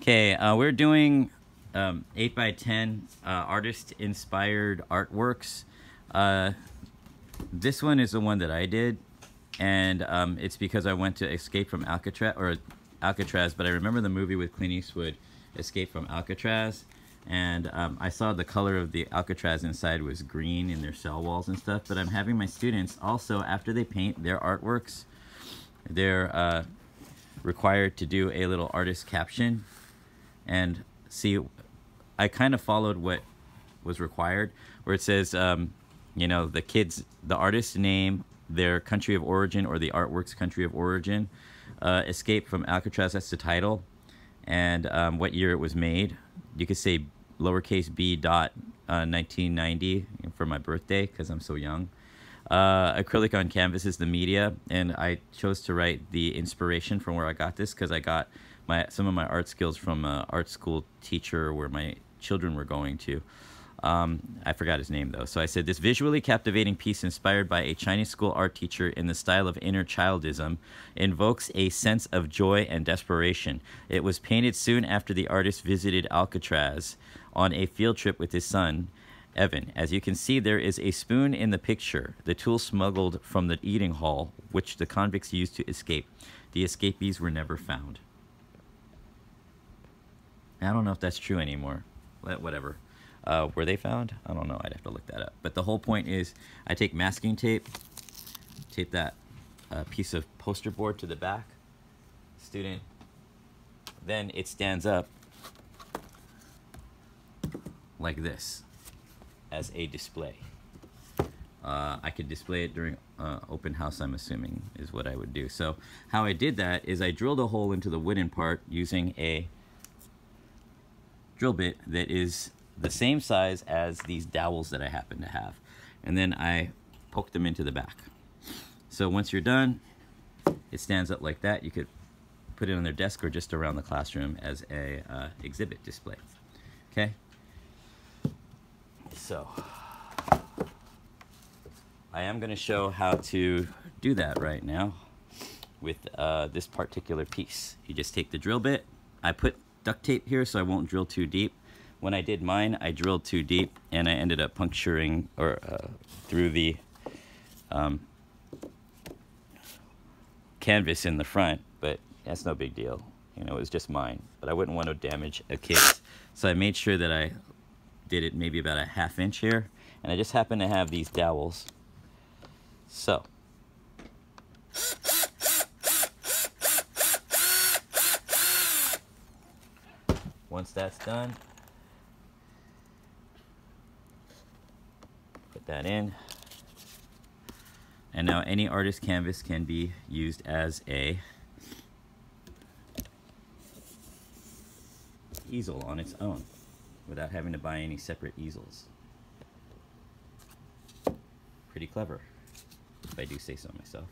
Okay, we're doing 8 by 10 artist-inspired artworks. This one is the one that I did, and it's because I went to Escape from Alcatraz, but I remember the movie with Clint Eastwood, Escape from Alcatraz, and I saw the color of the Alcatraz inside was green in their cell walls and stuff, but I'm having my students also, after they paint their artworks, they're required to do a little artist caption. And see, I kind of followed what was required, where it says, you know, the artist's name, their country of origin, or the artwork's country of origin. Escape from Alcatraz, that's the title, and what year it was made. You could say lowercase b dot 1990 for my birthday, because I'm so young. Acrylic on canvas is the media, and I chose to write the inspiration from where I got this, because I got some of my art skills from an art school teacher where my children were going to. I forgot his name though. So I said, this visually captivating piece inspired by a Chinese school art teacher in the style of inner childism invokes a sense of joy and desperation. It was painted soon after the artist visited Alcatraz on a field trip with his son, Evan. As you can see, there is a spoon in the picture, the tool smuggled from the eating hall, which the convicts used to escape. The escapees were never found. I don't know if that's true anymore. Whatever. Were they found? I don't know. I'd have to look that up. But the whole point is, I take masking tape, tape that piece of poster board to the back, student, then it stands up like this as a display. I could display it during open house, I'm assuming, is what I would do. So how I did that is I drilled a hole into the wooden part using a drill bit that is the same size as these dowels that I happen to have, and then I poked them into the back. So once you're done, it stands up like that. You could put it on their desk or just around the classroom as a exhibit display. Okay, so I am going to show how to do that right now with this particular piece. You just take the drill bit. I put duct tape here so I won't drill too deep. When I did mine, I drilled too deep and I ended up puncturing or through the canvas in the front, but that's no big deal. You know, it was just mine, but I wouldn't want to damage a kid's. So I made sure that I did it maybe about a ½ inch here, and I just happen to have these dowels. So once that's done, put that in. And now any artist canvas can be used as a easel on its own without having to buy any separate easels. Pretty clever, if I do say so myself.